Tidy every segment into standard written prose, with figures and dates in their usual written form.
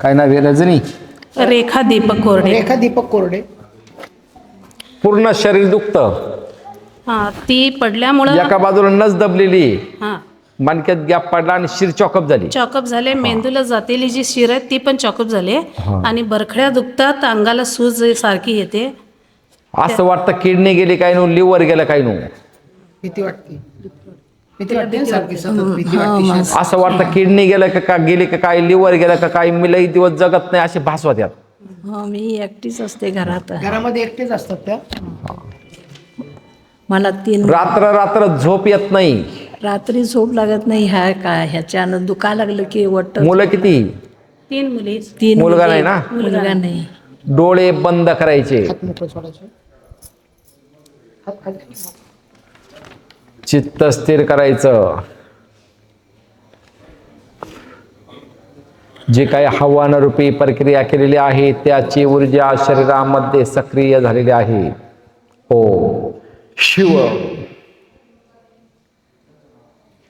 काय नाव आहे रजनी? रेखा दीपक कोरडे. रेखा दीपक कोरडे. पूर्ण शरीर दुखतं, हा, ती पडल्यामुळं एका बाजूला नस दबलेली, हा मणक्यात गॅप पडला आणि शिर चॉकअप झाली. चॉकअप झाले. मेंदूला जातेली जी शिर आहे ती पण चॉकअप झाले आणि बरखड्या दुखतात, अंगाला सूज सारखी येते. असं वाटतं किडनी गेली काय नो, लिव्हर गेलं काय नो, भीती वाटते. भीती वाटते सारखी सतत भीती वाटते. असं वाटतं किडनी गेलं का गेली का काय, लिव्हर गेलं का काय, मी लई दिवस जगत नाही अशी भास होत्यात. मी एकटीच असते घरात. घरामध्ये एकटेच असतात त्या. मला रात्र रात्र झोप येत नाही, रात्री झोप लागत नाही. ह्याच्यानं दुखा लागलं की वाटत. मुलं किती? 3 मुली. 3 मुलगा नाही ना? मुलगा नाही. डोळे बंद करायचे, हात मोकळे सोडायचे. हात खाली. चित्त स्थिर करायचं. जे काही आव्हानरूपी प्रक्रिया केलेली आहे त्याची ऊर्जा शरीरामध्ये सक्रिय झालेली आहे. ओ शिव.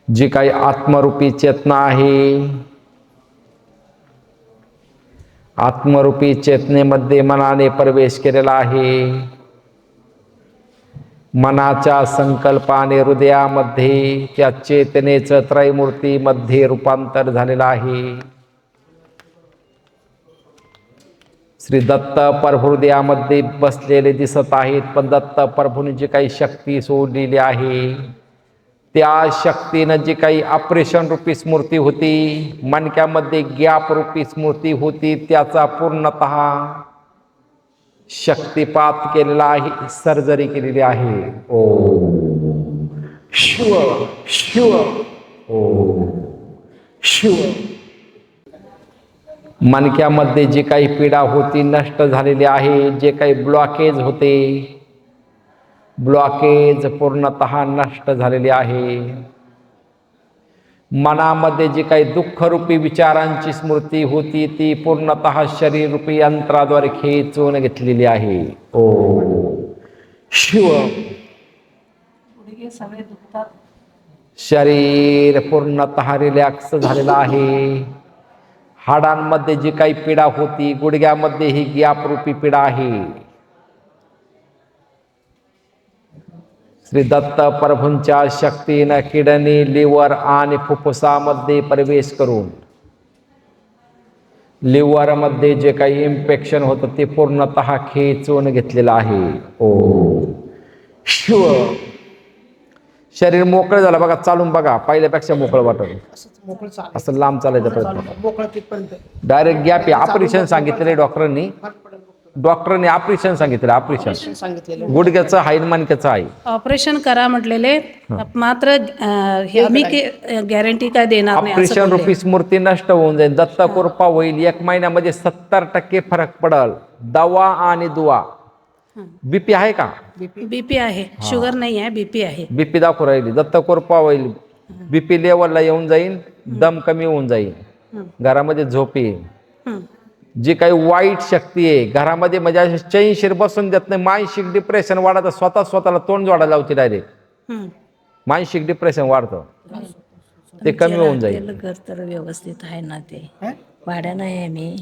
जी काही आत्मरूपी चेतना आहे, आत्मरूपी चेतनेमध्ये मनाने प्रवेश केलेला आहे. मनाच्या संकल्पाने हृदयामध्ये त्या चेतनेचं त्रैमूर्तीमध्ये रूपांतर झालेलं आहे. श्री दत्त प्रभू हृदयामध्ये बसलेले दिसत आहेत, पण दत्त प्रभूने जी काही शक्ती सोडलेली आहे त्या शक्तीनं जी काही ऑपरेशन रूपी स्मृती होती, मणक्यामध्ये गॅप रूपी स्मृती होती, त्याचा पूर्णतः शक्तिपात केलेला आहे, सर्जरी केलेली आहे. ओ शिव शिव. ओ शिव. मणक्यामध्ये जी काही पीडा होती नष्ट झालेली आहे. जे काही ब्लॉकेज होते, ब्लॉकेज पूर्णतः नष्ट झालेली आहे. मनामध्ये जी काही दुःखरूपी विचारांची स्मृती होती ती पूर्णतः शरीररूपी यंत्राद्वारे खेचून घेतलेली आहे. ओ शिव. शरीर पूर्णतः रिलॅक्स झालेलं आहे. हाडांमध्ये जी काही पीडा होती, गुडघ्यामध्ये ही गॅपरूपी पीडा आहे. श्री दत्त प्रभूंच्या शक्तीनं किडनी, लिव्हर आणि फुफ्फुसामध्ये प्रवेश करून लिव्हरमध्ये जे काही इन्फेक्शन होतं ते पूर्णतः खेचून घेतलेलं आहे. ओ शिव. शरीर मोकळं झालं बघा, चालून बघा, पहिल्यापेक्षा मोकळं वाटलं. मोकळं चालायचं. असं लांब चालायचा प्रयत्न. मोकळं तिथपर्यंत. डायरेक्ट गॅप आहे. ऑपरेशन सांगितलेलं आहे डॉक्टरांनी. डॉक्टरने ऑपरेशन सांगितलं. ऑपरेशन सांगितलेलं. गुडघ्याचं आहे, मणक्याचं आहे. ऑपरेशन करा म्हटलेले, मात्र आम्ही गॅरंटी काय देणार नाही असं ऑपरेशन बोलले. रूपी स्मृती नष्ट होऊन जाईल. दत्त कृपा होईल. 1 महिन्यामध्ये 70% फरक पडल. दवा आणि दुवा. बीपी आहे का? बीपी आहे, शुगर नाही आहे, बीपी आहे. बीपी दाखवू राहिली. दत्त कृपा होईल. बीपी लेवलला येऊन जाईल, दम कमी होऊन जाईल, घरामध्ये झोप येईल. जी काही वाईट शक्ती आहे घरामध्ये, म्हणजे अशी चैनशीर बसून देत नाही. मानसिक डिप्रेशन वाढतं, स्वतःला तोंड जोडायला लावते डायरेक्ट. मानसिक डिप्रेशन वाढतं, ते कमी होऊन जाईल. घर तर व्यवस्थित आहे ना, ते भाड्यानं आहे मी.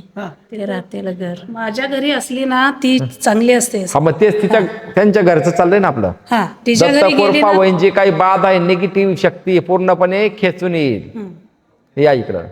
ते राहतेलं घर माझ्या घरी असली ना ती चांगली असते. हा, मग तेच तिच्या त्यांच्या घरचं चाललंय ना आपलं. हा, तिच्या दत्त घरी गेली कृपा ना. होईल. जी काही बाधा आहे, निगेटिव्ह शक्ती पूर्णपणे खेचून येईल. या इकडं.